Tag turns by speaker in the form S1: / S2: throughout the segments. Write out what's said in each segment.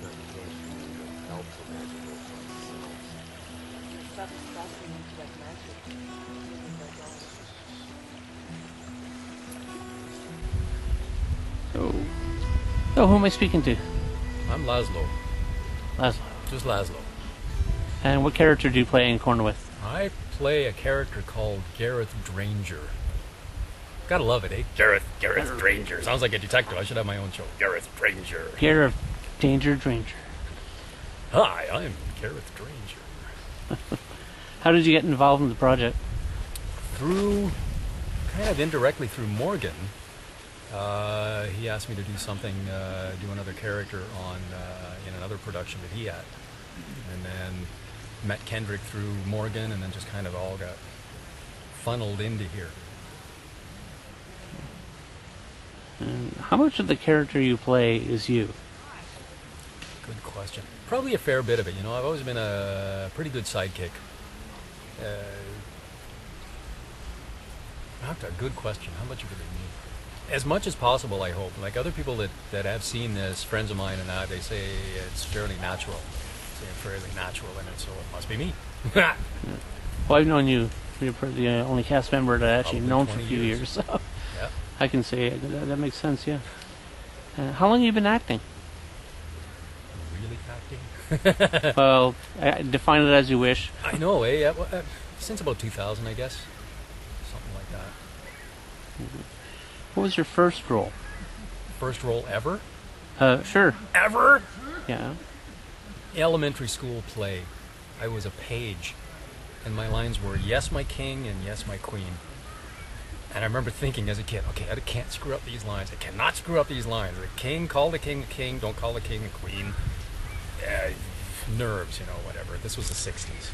S1: not, you can't help the magical from themselves.
S2: Stop stopping into that magic.
S3: So, who am I speaking to?
S4: I'm Laszlo.
S3: Laszlo.
S4: Just Laszlo.
S3: And what character do you play in Cornwyth?
S4: I play a character called Gareth Dranger. Gotta love it, eh? Gareth Dranger. Sounds like a detective. I should have my own show. Gareth Dranger.
S3: Gareth Dranger.
S4: Hi, I'm Gareth Dranger.
S3: How did you get involved in the project?
S4: Through, kind of indirectly through Morgan. He asked me to do something, do another character on in another production that he had. And then met Kendrick through Morgan, and then just kind of all got funneled into here.
S3: And how much of the character you play is you?
S4: Good question. Probably a fair bit of it. You know, I've always been a pretty good sidekick. That's a good question. How much of it is me? As much as possible, I hope. Like other people that have seen this, friends of mine and that, they say it's fairly natural. Say I'm fairly natural in it, so it must be me.
S3: Yeah. Well, I've known you. You're the only cast member that I actually
S4: Probably
S3: known for a
S4: 20
S3: few
S4: years.
S3: years. So
S4: Yeah.
S3: I can say that makes sense, yeah. How long have you been acting?
S4: Really acting?
S3: Well, define it as you wish.
S4: I know, eh? Yeah, well, since about 2000, I guess. Something like that.
S3: What was your first role?
S4: First role ever?
S3: Sure.
S4: Ever?
S3: Yeah.
S4: Elementary school play. I was a page, and my lines were, "Yes, my king," and "Yes, my queen." And I remember thinking as a kid, okay, I can't screw up these lines. I cannot screw up these lines. The king, call the king a king, don't call the king a queen. Nerves, you know, whatever. This was the 60s.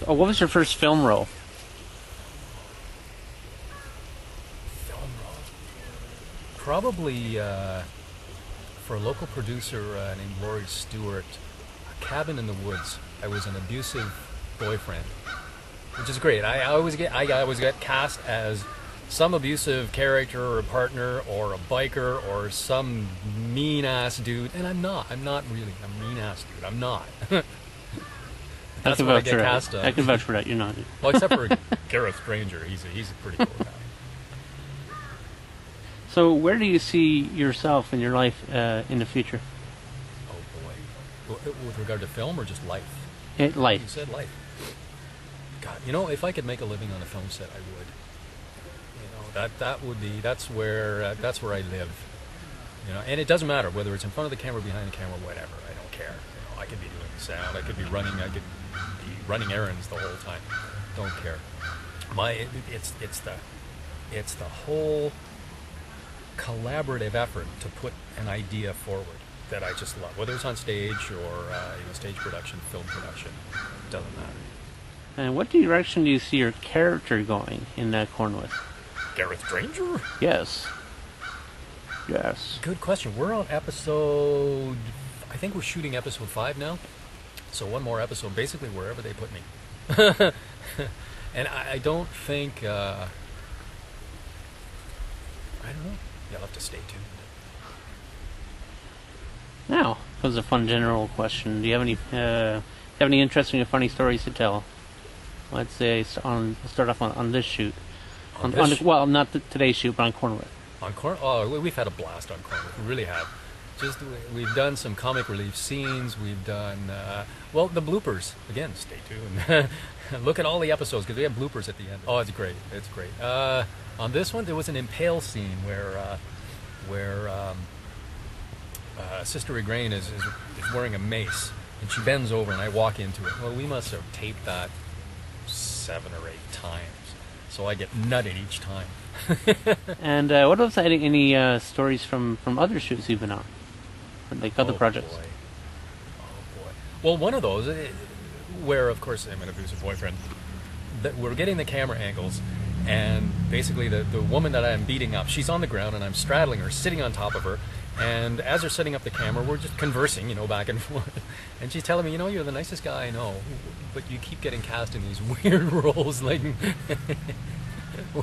S3: What was your first film role?
S4: Film role. Probably for a local producer named Laurie Stewart, A Cabin in the Woods. I was an abusive boyfriend, which is great. I always get cast as some abusive character or a partner or a biker or some mean ass dude, and I'm not. I'm not really a mean ass dude. I'm not. That's what I get cast as.
S3: I can vouch for that. You're not.
S4: Well, except for Gareth Stranger, he's a pretty cool guy.
S3: So, where do you see yourself in your life in the future?
S4: Oh boy, with regard to film or just life?
S3: Life.
S4: You said life. God, you know, if I could make a living on a film set, I would. You know, that would be that's where I live. You know, and it doesn't matter whether it's in front of the camera, behind the camera, whatever. I don't care. You know, I could be doing sound. I could be running errands the whole time. Don't care. It's the whole collaborative effort to put an idea forward that I just love, whether it's on stage or stage production, film production. It doesn't matter.
S3: And what direction do you see your character going in Cornwyth?
S4: Gareth Dranger?
S3: Yes. Yes.
S4: Good question. We're on episode... I think we're shooting episode 5 now. So one more episode, basically wherever they put me. And I don't think... I don't know. You'll have to stay tuned.
S3: Now, that was a fun general question. Do you have any interesting or funny stories to tell? Let's say start off on this shoot. Well, not today's shoot, but on Cornwyth.
S4: Oh, we've had a blast on Cornwyth. We really have. We've done some comic relief scenes. We've done the bloopers. Again, stay tuned. Look at all the episodes because we have bloopers at the end. Oh, it's great. It's great. On this one, there was an impale scene where Sister Igraine is wearing a mace, and she bends over, and I walk into it. Well, we must have taped that 7 or 8 times, so I get nutted each time.
S3: And what about any stories from other shoots you've been on, like other projects?
S4: Oh boy. Well, one of those where, of course, I'm an abusive boyfriend. That we're getting the camera angles, and basically the woman that I'm beating up, she's on the ground, and I'm straddling her, sitting on top of her. And as they're setting up the camera, we're just conversing, back and forth. And she's telling me, you're the nicest guy I know, but you keep getting cast in these weird roles. Like,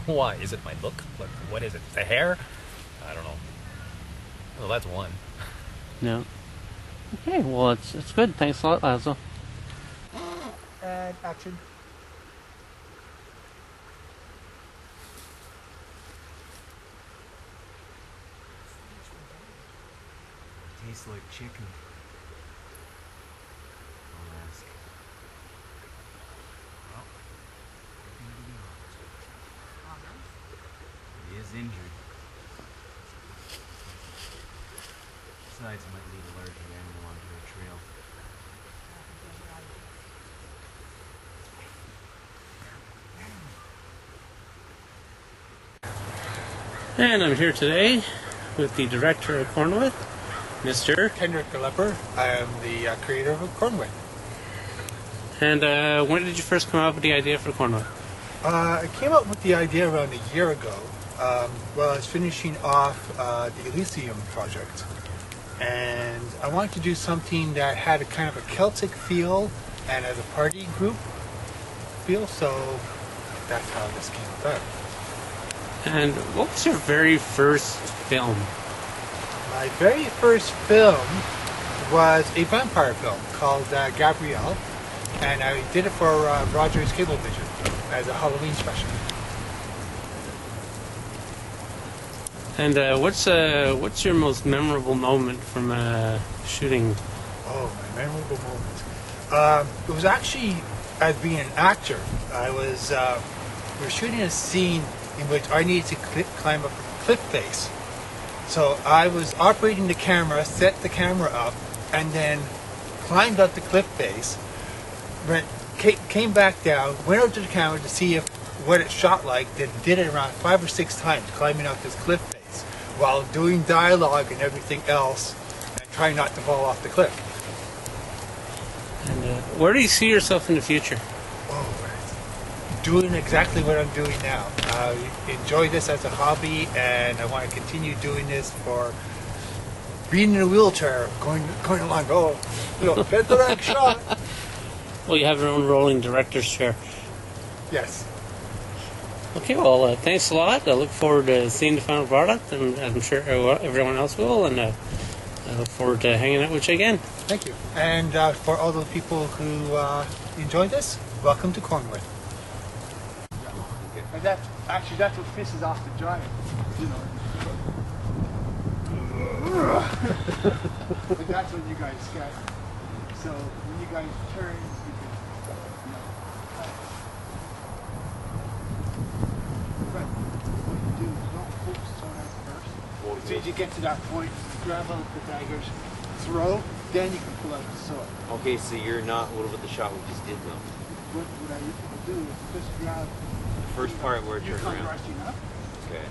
S4: why? Is it my look? What is it? The hair? I don't know. Well, that's one.
S3: No. Okay, well, it's good. Thanks a lot, Lazo.
S5: And action.
S6: Tastes like chicken. I'll ask. Well, he is injured. Besides, it might lead a larger animal onto our trail.
S3: And I'm here today with the director of Cornwyth, Mr.
S5: Kendrick Galepper. I am the creator of Cornwyth.
S3: And when did you first come up with the idea for Cornwyth?
S5: I came up with the idea around a year ago. While I was finishing off the Elysium project. And I wanted to do something that had a kind of a Celtic feel and as a party group feel, so that's how this came about.
S3: And what was your very first film?
S5: My very first film was a vampire film called Gabrielle, and I did it for Rogers Cablevision as a Halloween special.
S3: And what's your most memorable moment from shooting?
S5: Oh, my memorable moment. It was actually as being an actor. We were shooting a scene in which I needed to climb up a cliff face. So I was operating the camera, set the camera up, and then climbed up the cliff face, came back down, went out to the camera to see what it shot like, then did it around 5 or 6 times, climbing up this cliff face, while doing dialogue and everything else, and trying not to fall off the cliff.
S3: And where do you see yourself in the future?
S5: Oh, doing exactly what I'm doing now. I enjoy this as a hobby, and I want to continue doing this for being in a wheelchair, going along. Oh, get the next shot.
S3: Well, you have your own rolling director's chair.
S5: Yes.
S3: Okay, well, thanks a lot. I look forward to seeing the final product, and I'm sure everyone else will, and I look forward to hanging out with you again.
S5: Thank you. And for all the people who enjoy this, welcome to Cornwyth. And that's what pisses off the giant, you know. But that's when you guys scatter. So when you guys turn, you can, But what you do is don't focus on that first. As soon as you get to that point, grab out the daggers, throw, then you can pull out the sword.
S6: Okay, so you're not. What about the shot we just did though?
S5: What I do is just grab.
S6: First part where it
S5: You
S6: turned
S5: come
S6: around.
S5: rushing up.
S6: Okay.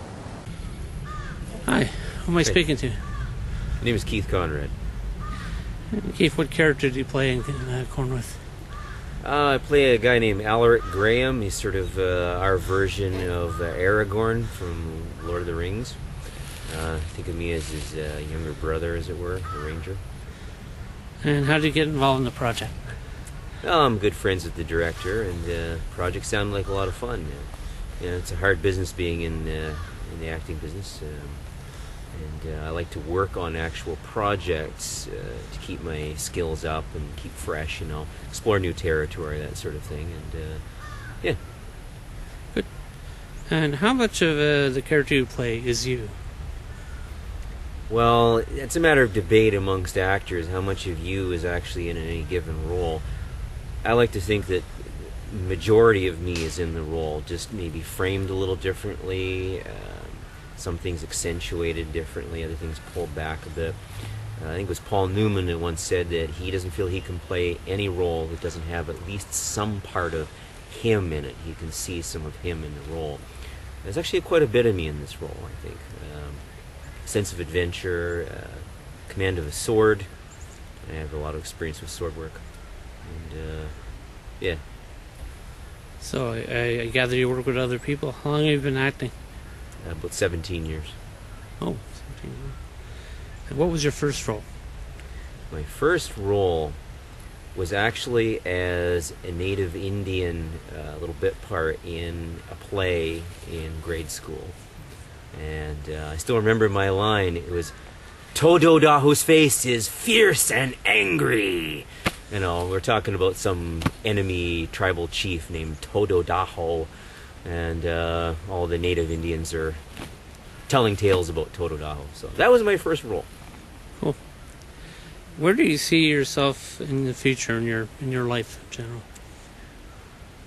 S3: Hi, who am I speaking to?
S6: My name is Keith Conrad.
S3: Keith, what character do you play in Cornwyth?
S6: I play a guy named Alaric Graham. He's sort of our version of Aragorn from Lord of the Rings. Think of me as his younger brother, as it were, a ranger.
S3: And how did you get involved in the project?
S6: Well, I'm good friends with the director, and the project sounded like a lot of fun. It's a hard business being in the acting business, and I like to work on actual projects to keep my skills up and keep fresh, explore new territory, that sort of thing, and yeah.
S3: Good. And how much of the character you play is you?
S6: Well, it's a matter of debate amongst actors, how much of you is actually in any given role. I like to think that the majority of me is in the role, just maybe framed a little differently, some things accentuated differently, other things pulled back a bit. I think it was Paul Newman who once said that he doesn't feel he can play any role that doesn't have at least some part of him in it. He can see some of him in the role. There's actually quite a bit of me in this role, I think. Sense of adventure, command of a sword. I have a lot of experience with sword work. And, yeah.
S3: So I gather you work with other people. How long have you been acting?
S6: About 17 years.
S3: Oh, 17 years. And what was your first role?
S6: My first role was actually as a native Indian little bit part in a play in grade school. And I still remember my line. It was, Tododaho's face is fierce and angry. You know, we're talking about some enemy tribal chief named Tododaho, and all the native Indians are telling tales about Tododaho. So that was my first role.
S3: Cool. Where do you see yourself in the future in your life in general?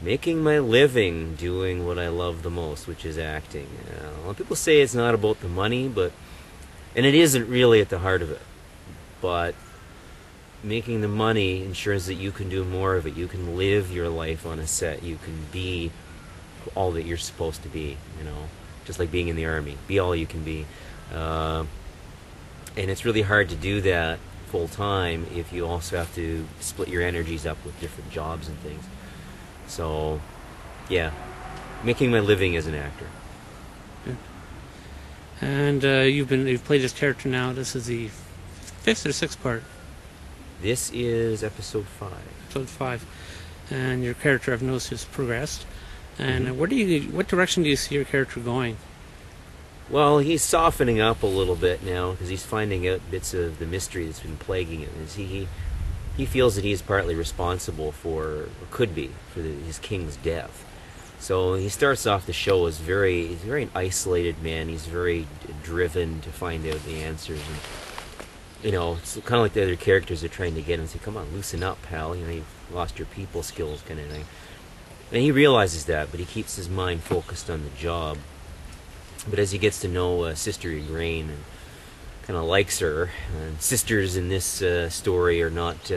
S6: Making my living doing what I love the most, which is acting. A lot of people say it's not about the money, and it isn't really at the heart of it. But making the money ensures that you can do more of it. You can live your life on a set. You can be all that you're supposed to be, you know, just like being in the army. Be all you can be. And it's really hard to do that full time if you also have to split your energies up with different jobs and things. So, yeah, making my living as an actor.
S3: Good. And you've played this character now. This is the 5th or 6th part.
S6: This is episode 5.
S3: Episode 5, and your character, I've noticed, has progressed. And what direction do you see your character going?
S6: Well, he's softening up a little bit now because he's finding out bits of the mystery that's been plaguing him. He feels that he's partly responsible for, or could be, for his king's death. So he starts off the show as he's a very isolated man. He's very driven to find out the answers. And, you know, it's kind of like the other characters are trying to get him and say, come on, loosen up, pal. You know, you've lost your people skills kind of thing. And he realizes that, but he keeps his mind focused on the job. But as he gets to know Sister Igraine and kind of likes her, and sisters in this story are not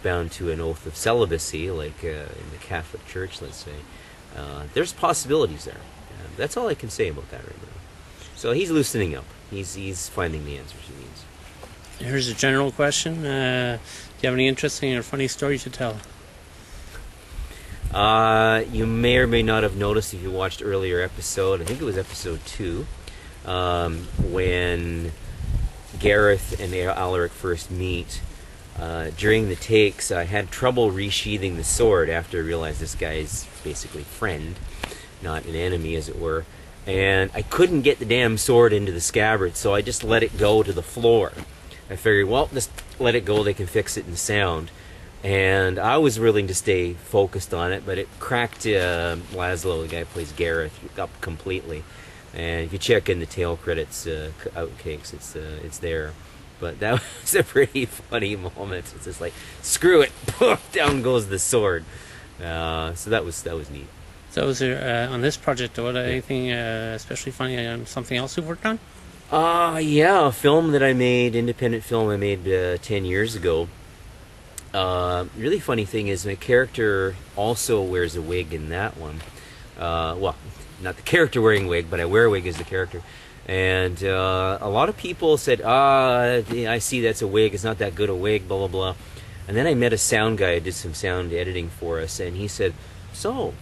S6: bound to an oath of celibacy like in the Catholic Church, let's say. There's possibilities there. That's all I can say about that right now. So he's loosening up. He's finding the answers he needs.
S3: Here's a general question. Do you have any interesting or funny stories to tell?
S6: You may or may not have noticed if you watched earlier episode, I think it was episode 2, when Gareth and Alaric first meet. During the takes, I had trouble resheathing the sword after I realized this guy's basically friend, not an enemy as it were. And I couldn't get the damn sword into the scabbard, so I just let it go to the floor. I figured, well, just let it go, they can fix it in sound. And I was willing to stay focused on it, but it cracked Laszlo, the guy who plays Gareth, up completely. And if you check in the tail credits, outtakes, it's there. But that was a pretty funny moment. It's just like, screw it, down goes the sword. So that was neat.
S3: So was there, on this project, anything especially funny on something else you've worked on?
S6: Yeah, a film that I made, independent film I made 10 years ago. Really funny thing is my character also wears a wig in that one. Well, not the character wearing a wig, but I wear a wig as the character. And a lot of people said, I see that's a wig, it's not that good a wig, blah, blah, blah. And then I met a sound guy who did some sound editing for us, and he said, so,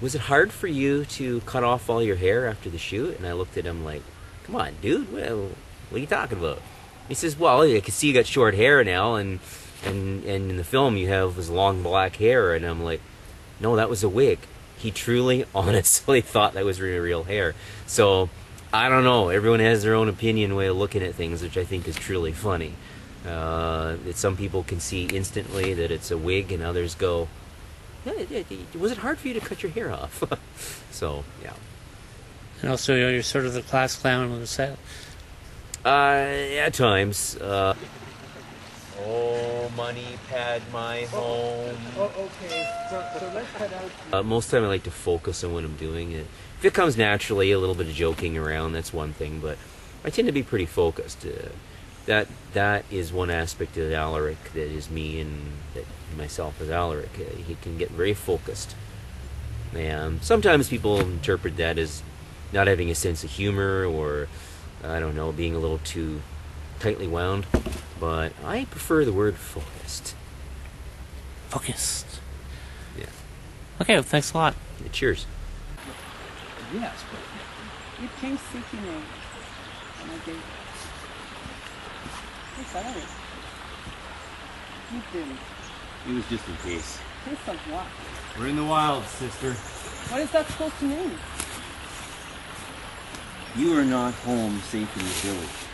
S6: was it hard for you to cut off all your hair after the shoot? And I looked at him like, come on, dude, what are you talking about? He says, well, I can see you got short hair now, and in the film you have this long black hair. And I'm like, no, that was a wig. He truly, honestly thought that was real hair. So, I don't know. Everyone has their own opinion, way of looking at things, which I think is truly funny. That some people can see instantly that it's a wig, and others go, was it hard for you to cut your hair off? So, yeah.
S3: And also, you're sort of the class clown on the set.
S6: At times. Oh, money pad my home.
S5: Okay. So let's head out.
S6: Most of the time I like to focus on what I'm doing. If it comes naturally, a little bit of joking around, that's one thing, but I tend to be pretty focused. That is one aspect of Alaric that is me, and that myself as Alaric. He can get very focused. And sometimes people interpret that as not having a sense of humor, or, I don't know, being a little too tightly wound. But I prefer the word focused.
S3: Focused.
S6: Yeah.
S3: Okay, well, thanks a lot.
S6: Yeah, cheers.
S2: Yes, but you came seeking me. And I gave. Hey, sorry. You didn't.
S6: It was just in case.
S2: Case of what?
S6: We're in the wild, sister.
S2: What is that supposed to mean?
S6: You are not home safe in the village.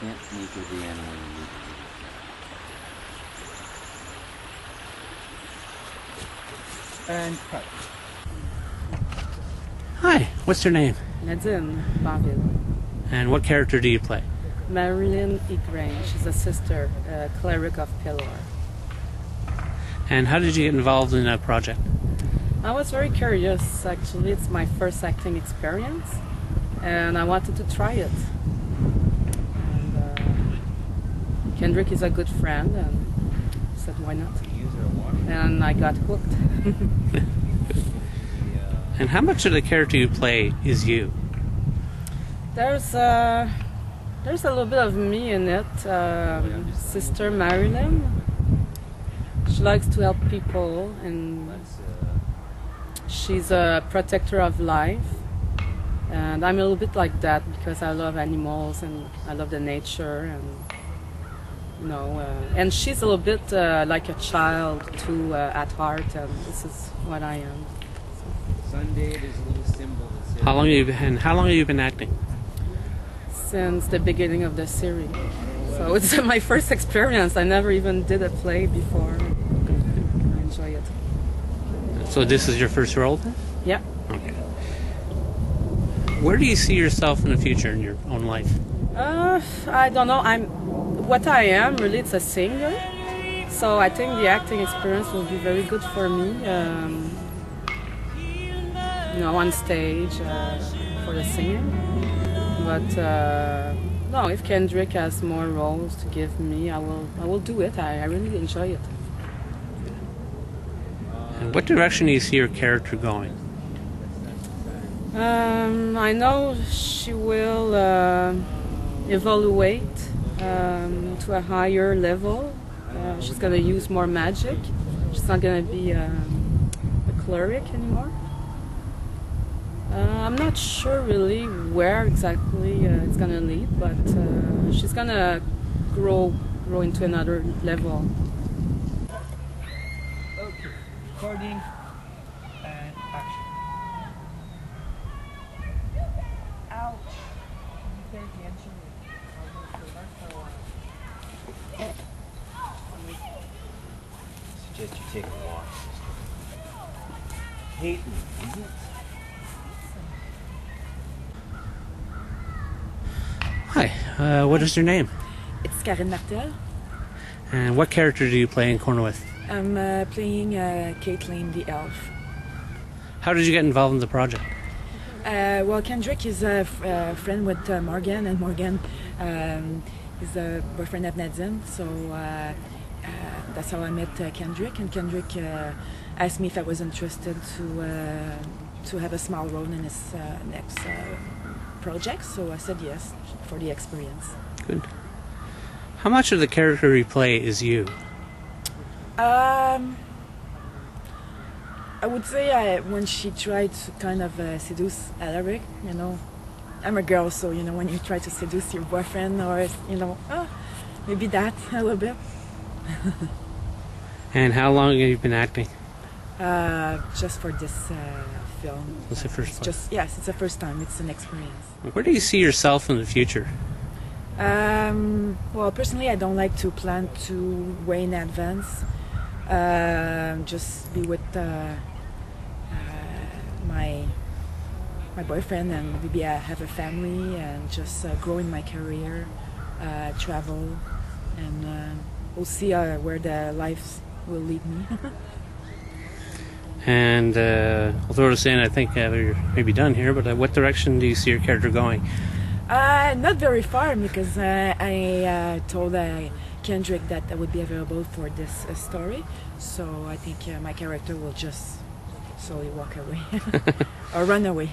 S6: can't make every animal you need.
S2: And cut.
S3: Hi, what's your name?
S2: Nadine Barville.
S3: And what character do you play?
S2: Marilyn Igraine. She's a sister, cleric of Perron.
S3: And how did you get involved in that project?
S2: I was very curious, actually. It's my first acting experience, and I wanted to try it. And Kendrick is a good friend, and I said, why not? And I got hooked.
S3: And how much of the character you play is you?
S2: There's a little bit of me in it. Sister Marilyn. She likes to help people, and she's a protector of life. And I'm a little bit like that because I love animals and I love the nature, and you know. And she's a little bit like a child too at heart, and this is what I am.
S6: Sunday, there's a little symbol that says...
S3: How long have you been acting?
S2: Since the beginning of the series. So it's my first experience. I never even did a play before. I enjoy it.
S3: So this is your first role then?
S2: Yeah.
S3: Okay. Where do you see yourself in the future in your own life?
S2: I don't know. What I am really, it's a singer. So I think the acting experience will be very good for me. You know, on stage for the singing. But no, if Kendrick has more roles to give me, I will do it. I really enjoy it.
S3: And what direction do you see your character going?
S2: I know she will evaluate to a higher level. She's going to use more magic. She's not going to be a cleric anymore. I'm not sure really where exactly it's going to lead, but she's going to grow into another level.
S5: Okay, recording and action. Ouch! You take the
S6: Suggest you take a walk. Caitlyn, is it?
S3: Hi, what is your name?
S7: It's Karen Martel.
S3: And what character do you play in Cornwyth?
S7: I'm playing Caitlyn the elf.
S3: How did you get involved in the project?
S7: Well, Kendrick is a friend with Morgan, and Morgan is the boyfriend of Nadine. So that's how I met Kendrick. And Kendrick asked me if I was interested to have a small role in his next project. So I said yes for the experience.
S3: Good. How much of the character you play is you?
S7: I would say when she tried to kind of seduce Alaric, you know, I'm a girl, so you know when you try to seduce your boyfriend, or you know, maybe that a little bit.
S3: And how long have you been acting?
S7: Just for this film.
S3: It's the first time.
S7: Yes, it's the first time. It's an experience.
S3: Where do you see yourself in the future?
S7: Well, personally, I don't like to plan too way in advance. Just be with my boyfriend, and maybe have a family, and just grow in my career, travel, and we'll see where the life will lead me.
S3: And I'll throw this in, I think we're maybe done here, but what direction do you see your character going?
S7: Not very far, because I told Kendrick that I would be available for this story, so I think my character will just slowly walk away or run away.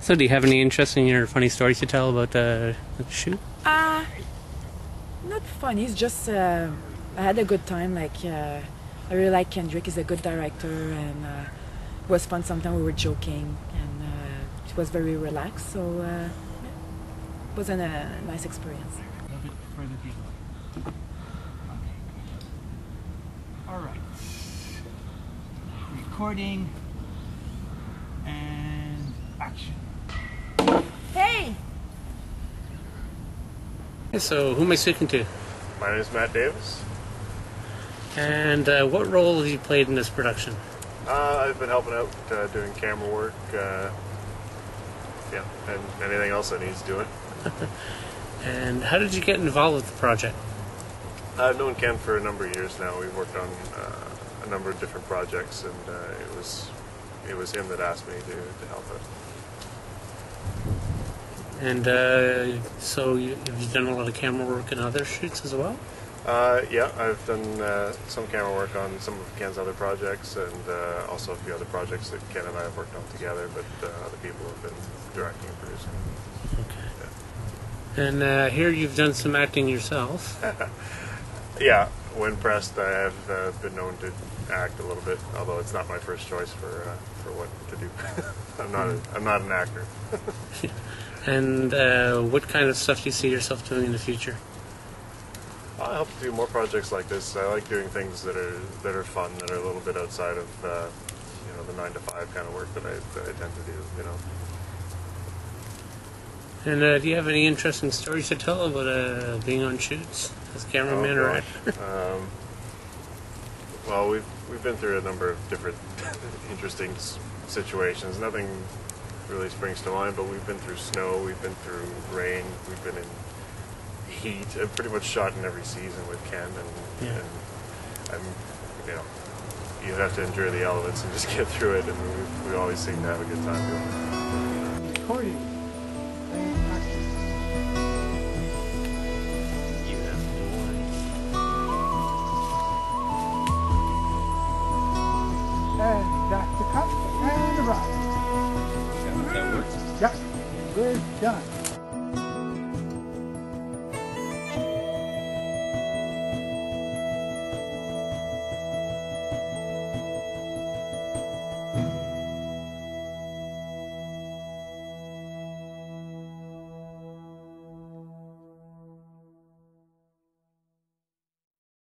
S3: So do you have any interesting or funny stories to tell about the shoot?
S7: Not funny, it's just I had a good time. Like I really like Kendrick. He's a good director, and it was fun. Sometimes we were joking, and it was very relaxed, so it was a nice experience.
S5: A little bit further below. All right. Recording and action.
S7: Hey!
S3: Hey, so who am I speaking to?
S8: My name is Matt Davis.
S3: And what role have you played in this production?
S8: I've been helping out doing camera work, yeah, and anything else that needs doing.
S3: And how did you get involved with the project?
S8: I've known Ken for a number of years now. We've worked on a number of different projects, and it was him that asked me to help out.
S3: And so have you done a lot of camera work in other shoots as well?
S8: Yeah, I've done some camera work on some of Ken's other projects, and also a few other projects that Ken and I have worked on together, but other people have been directing and producing.
S3: Okay. Yeah. And here you've done some acting yourself.
S8: Yeah, when pressed, I have been known to act a little bit, although it's not my first choice for what to do. I'm not an actor.
S3: And what kind of stuff do you see yourself doing in the future?
S8: I hope to do more projects like this. I like doing things that are fun, that are a little bit outside of the 9-to-5 kind of work that I tend to do.
S3: And do you have any interesting stories to tell about being on shoots as cameraman or actor?
S8: Well, we've been through a number of different interesting situations. Nothing really springs to mind, but we've been through snow, we've been through rain, we've been in heat. I've pretty much shot in every season with Ken, and you have to endure the elements and just get through it, and we always seem to have a good time doing it.
S5: Recording. And that's the cut and the ride.
S6: That works.
S5: Yep, we're done.